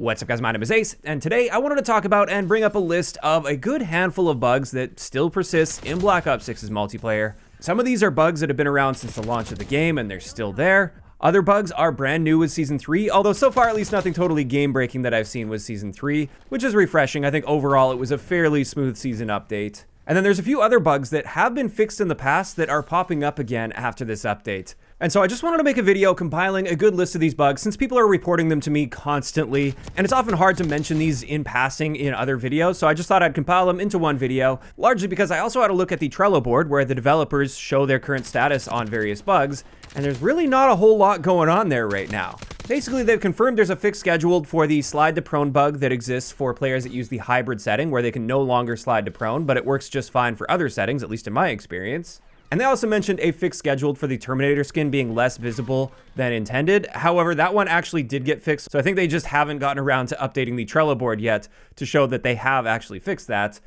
What's up guys, my name is Ace, and today I wanted to talk about and bring up a list of a good handful of bugs that still persist in Black Ops 6's multiplayer. Some of these are bugs that have been around since the launch of the game and they're still there. Other bugs are brand new with Season 3, although so far at least nothing totally game-breaking that I've seen with Season 3, which is refreshing. I think overall it was a fairly smooth season update. And then there's a few other bugs that have been fixed in the past that are popping up again after this update. And so I just wanted to make a video compiling a good list of these bugs since people are reporting them to me constantly, and it's often hard to mention these in passing in other videos, so I just thought I'd compile them into one video, largely because I also had to look at the Trello board where the developers show their current status on various bugs, and there's really not a whole lot going on there right now. Basically, they've confirmed there's a fix scheduled for the slide to prone bug that exists for players that use the hybrid setting, where they can no longer slide to prone, but it works just fine for other settings, at least in my experience. And they also mentioned a fix scheduled for the Terminator skin being less visible than intended. However, that one actually did get fixed, so I think they just haven't gotten around to updating the Trello board yet to show that they have actually fixed that.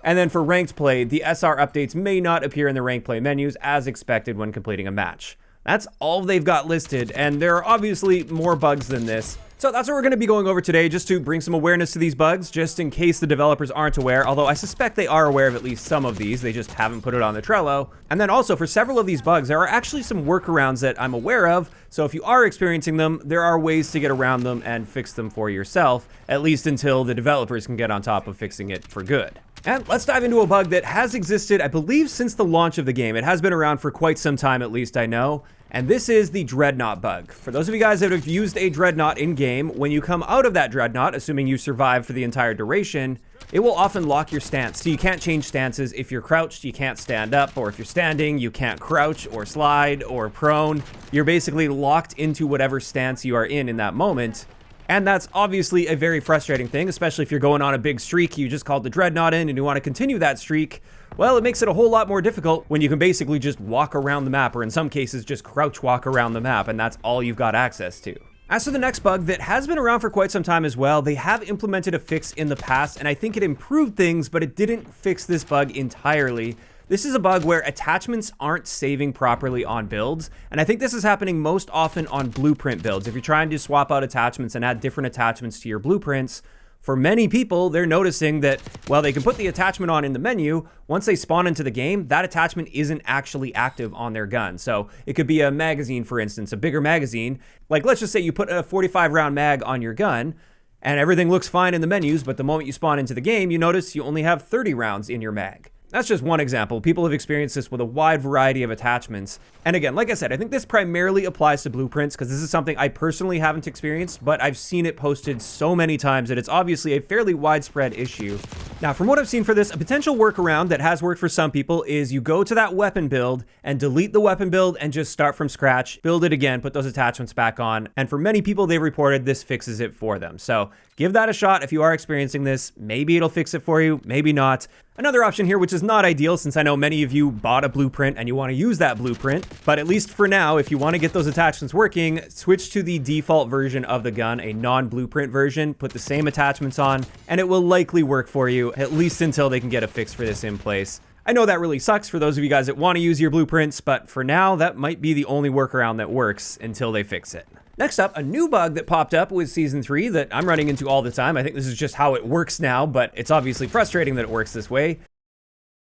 And then for ranked play, the SR updates may not appear in the ranked play menus as expected when completing a match. That's all they've got listed, and there are obviously more bugs than this. So that's what we're going to be going over today, just to bring some awareness to these bugs, just in case the developers aren't aware, although I suspect they are aware of at least some of these, they just haven't put it on the Trello. And then also, for several of these bugs, there are actually some workarounds that I'm aware of, so if you are experiencing them, there are ways to get around them and fix them for yourself, at least until the developers can get on top of fixing it for good. And let's dive into a bug that has existed, I believe, since the launch of the game. It has been around for quite some time, at least I know. And this is the Dreadnaught Bug. For those of you guys that have used a Dreadnaught in-game, when you come out of that Dreadnaught, assuming you survive for the entire duration, it will often lock your stance. So you can't change stances. If you're crouched, you can't stand up, or if you're standing, you can't crouch or slide or prone. You're basically locked into whatever stance you are in that moment. And that's obviously a very frustrating thing, especially if you're going on a big streak, you just called the Dreadnaught in and you want to continue that streak. Well, it makes it a whole lot more difficult when you can basically just walk around the map, or in some cases just crouch walk around the map, and that's all you've got access to. As for the next bug that has been around for quite some time as well, they have implemented a fix in the past, and I think it improved things, but it didn't fix this bug entirely. This is a bug where attachments aren't saving properly on builds, and I think this is happening most often on blueprint builds. If you're trying to swap out attachments and add different attachments to your blueprints, for many people, they're noticing that while they can put the attachment on in the menu, once they spawn into the game, that attachment isn't actually active on their gun. So it could be a magazine, for instance, a bigger magazine. Like, let's just say you put a 45 round mag on your gun, and everything looks fine in the menus, but the moment you spawn into the game, you notice you only have 30 rounds in your mag. That's just one example. People have experienced this with a wide variety of attachments. And again, like I said, I think this primarily applies to blueprints because this is something I personally haven't experienced, but I've seen it posted so many times that it's obviously a fairly widespread issue. Now, from what I've seen for this, a potential workaround that has worked for some people is you go to that weapon build and delete the weapon build and just start from scratch, build it again, put those attachments back on. And for many people, they reported this fixes it for them. So give that a shot if you are experiencing this. Maybe it'll fix it for you, maybe not. Another option here, which is not ideal since I know many of you bought a blueprint and you want to use that blueprint, but at least for now, if you want to get those attachments working, switch to the default version of the gun, a non-blueprint version, put the same attachments on, and it will likely work for you, at least until they can get a fix for this in place. I know that really sucks for those of you guys that want to use your blueprints, but for now, that might be the only workaround that works until they fix it. Next up, a new bug that popped up with Season 3 that I'm running into all the time. I think this is just how it works now, but it's obviously frustrating that it works this way.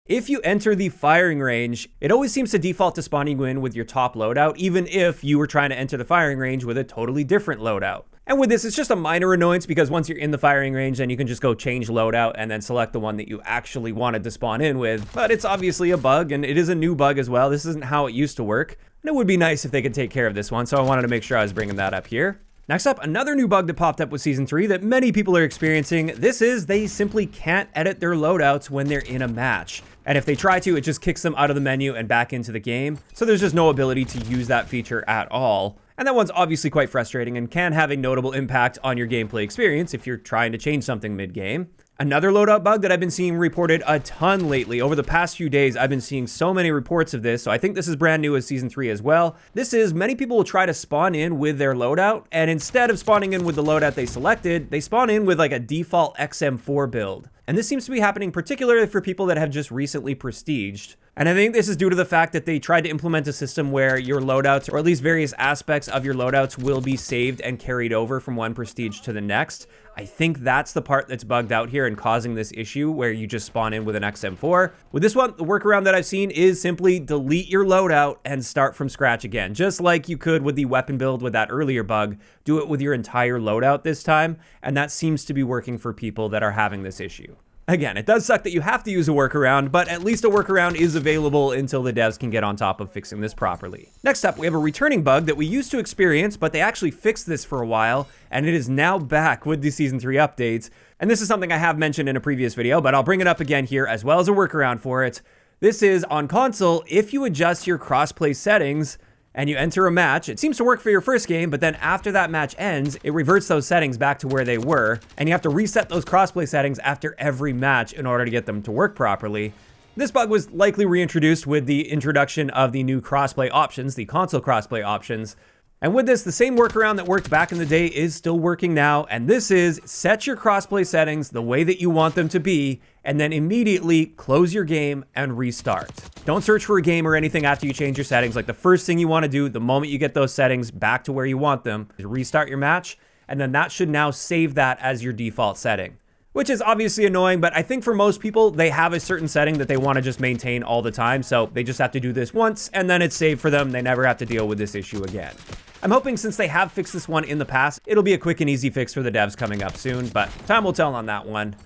If you enter the firing range, it always seems to default to spawning you in with your top loadout, even if you were trying to enter the firing range with a totally different loadout. And with this, it's just a minor annoyance because once you're in the firing range, then you can just go change loadout and then select the one that you actually wanted to spawn in with. But it's obviously a bug, and it is a new bug as well. This isn't how it used to work. And it would be nice if they could take care of this one, so I wanted to make sure I was bringing that up here. Next up, another new bug that popped up with Season 3 that many people are experiencing. This is they simply can't edit their loadouts when they're in a match. And if they try to, it just kicks them out of the menu and back into the game. So there's just no ability to use that feature at all. And that one's obviously quite frustrating and can have a notable impact on your gameplay experience if you're trying to change something mid-game. Another loadout bug that I've been seeing reported a ton lately. Over the past few days, I've been seeing so many reports of this, so I think this is brand new as Season 3 as well. This is many people will try to spawn in with their loadout, and instead of spawning in with the loadout they selected, they spawn in with like a default XM4 build. And this seems to be happening particularly for people that have just recently prestiged. And I think this is due to the fact that they tried to implement a system where your loadouts, or at least various aspects of your loadouts, will be saved and carried over from one prestige to the next. I think that's the part that's bugged out here and causing this issue where you just spawn in with an XM4. With this one, the workaround that I've seen is simply delete your loadout and start from scratch again. Just like you could with the weapon build with that earlier bug, do it with your entire loadout this time. And that seems to be working for people that are having this issue. Again, it does suck that you have to use a workaround, but at least a workaround is available until the devs can get on top of fixing this properly. Next up, we have a returning bug that we used to experience, but they actually fixed this for a while, and it is now back with the Season 3 updates. And this is something I have mentioned in a previous video, but I'll bring it up again here as well as a workaround for it. This is on console, if you adjust your crossplay settings, and you enter a match, it seems to work for your first game, but then after that match ends, it reverts those settings back to where they were, and you have to reset those crossplay settings after every match in order to get them to work properly. This bug was likely reintroduced with the introduction of the new crossplay options, the console crossplay options. And with this, the same workaround that worked back in the day is still working now, and this is set your crossplay settings the way that you want them to be, and then immediately close your game and restart. Don't search for a game or anything after you change your settings. Like, the first thing you want to do the moment you get those settings back to where you want them is restart your match, and then that should now save that as your default setting. Which is obviously annoying, but I think for most people, they have a certain setting that they want to just maintain all the time, so they just have to do this once, and then it's saved for them. They never have to deal with this issue again. I'm hoping since they have fixed this one in the past, it'll be a quick and easy fix for the devs coming up soon, but time will tell on that one.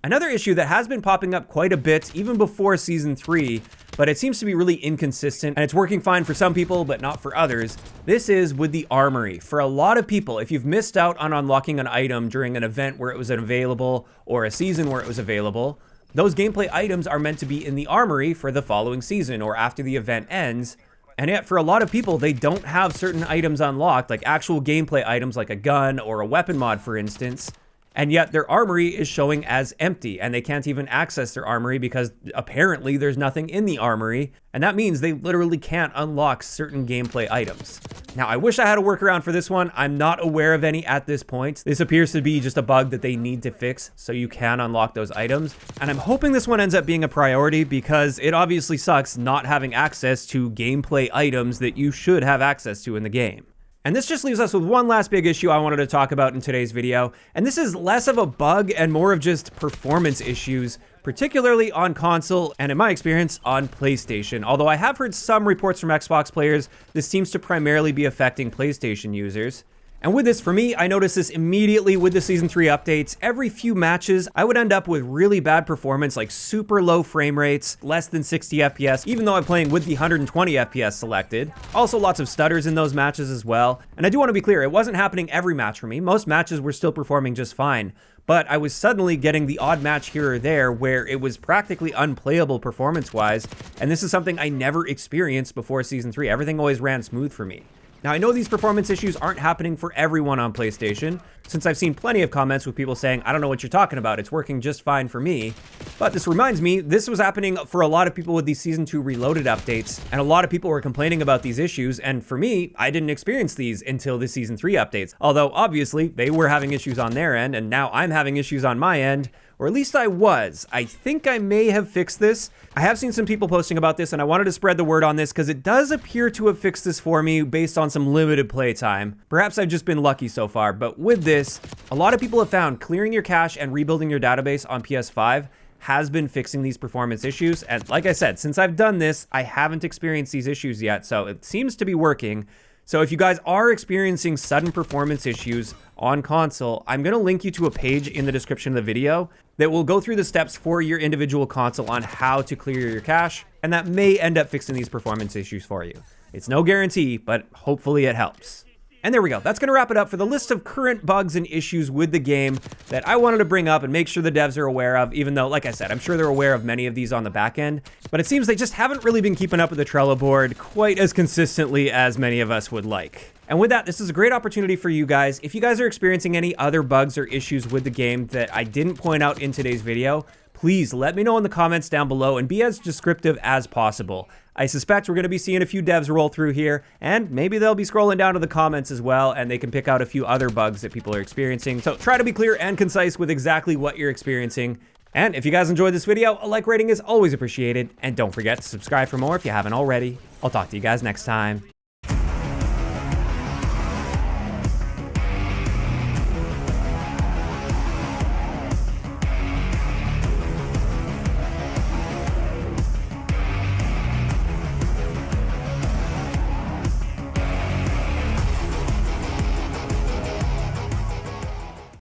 Another issue that has been popping up quite a bit, even before Season 3, but it seems to be really inconsistent, and it's working fine for some people, but not for others. This is with the Armory. For a lot of people, if you've missed out on unlocking an item during an event where it was available, or a season where it was available, those gameplay items are meant to be in the Armory for the following season, or after the event ends. And yet, for a lot of people, they don't have certain items unlocked, like actual gameplay items like a gun or a weapon mod, for instance. And yet their armory is showing as empty, and they can't even access their armory because apparently there's nothing in the armory, and that means they literally can't unlock certain gameplay items. Now, I wish I had a workaround for this one. I'm not aware of any at this point. This appears to be just a bug that they need to fix so you can unlock those items, and I'm hoping this one ends up being a priority because it obviously sucks not having access to gameplay items that you should have access to in the game. And this just leaves us with one last big issue I wanted to talk about in today's video, and this is less of a bug and more of just performance issues, particularly on console and, in my experience, on PlayStation. Although I have heard some reports from Xbox players, this seems to primarily be affecting PlayStation users. And with this, for me, I noticed this immediately with the Season 3 updates. Every few matches, I would end up with really bad performance, like super low frame rates, less than 60 FPS, even though I'm playing with the 120 FPS selected. Also, lots of stutters in those matches as well. And I do want to be clear, it wasn't happening every match for me. Most matches were still performing just fine. But I was suddenly getting the odd match here or there where it was practically unplayable performance-wise. And this is something I never experienced before Season 3. Everything always ran smooth for me. Now, I know these performance issues aren't happening for everyone on PlayStation, since I've seen plenty of comments with people saying, I don't know what you're talking about, it's working just fine for me. But this reminds me, this was happening for a lot of people with these Season 2 Reloaded updates, and a lot of people were complaining about these issues, and for me, I didn't experience these until the Season 3 updates. Although, obviously, they were having issues on their end, and now I'm having issues on my end. Or at least I was. I think I may have fixed this. I have seen some people posting about this, and I wanted to spread the word on this because it does appear to have fixed this for me based on some limited playtime. Perhaps I've just been lucky so far, but with this, a lot of people have found clearing your cache and rebuilding your database on PS5 has been fixing these performance issues. And like I said, since I've done this, I haven't experienced these issues yet, so it seems to be working. So if you guys are experiencing sudden performance issues on console, I'm going to link you to a page in the description of the video that will go through the steps for your individual console on how to clear your cache, and that may end up fixing these performance issues for you. It's no guarantee, but hopefully it helps. And there we go. That's going to wrap it up for the list of current bugs and issues with the game that I wanted to bring up and make sure the devs are aware of, even though, like I said, I'm sure they're aware of many of these on the back end. But it seems they just haven't really been keeping up with the Trello board quite as consistently as many of us would like. And with that, this is a great opportunity for you guys. If you guys are experiencing any other bugs or issues with the game that I didn't point out in today's video, please let me know in the comments down below and be as descriptive as possible. I suspect we're going to be seeing a few devs roll through here, and maybe they'll be scrolling down to the comments as well, and they can pick out a few other bugs that people are experiencing. So try to be clear and concise with exactly what you're experiencing. And if you guys enjoyed this video, a like rating is always appreciated. And don't forget to subscribe for more if you haven't already. I'll talk to you guys next time.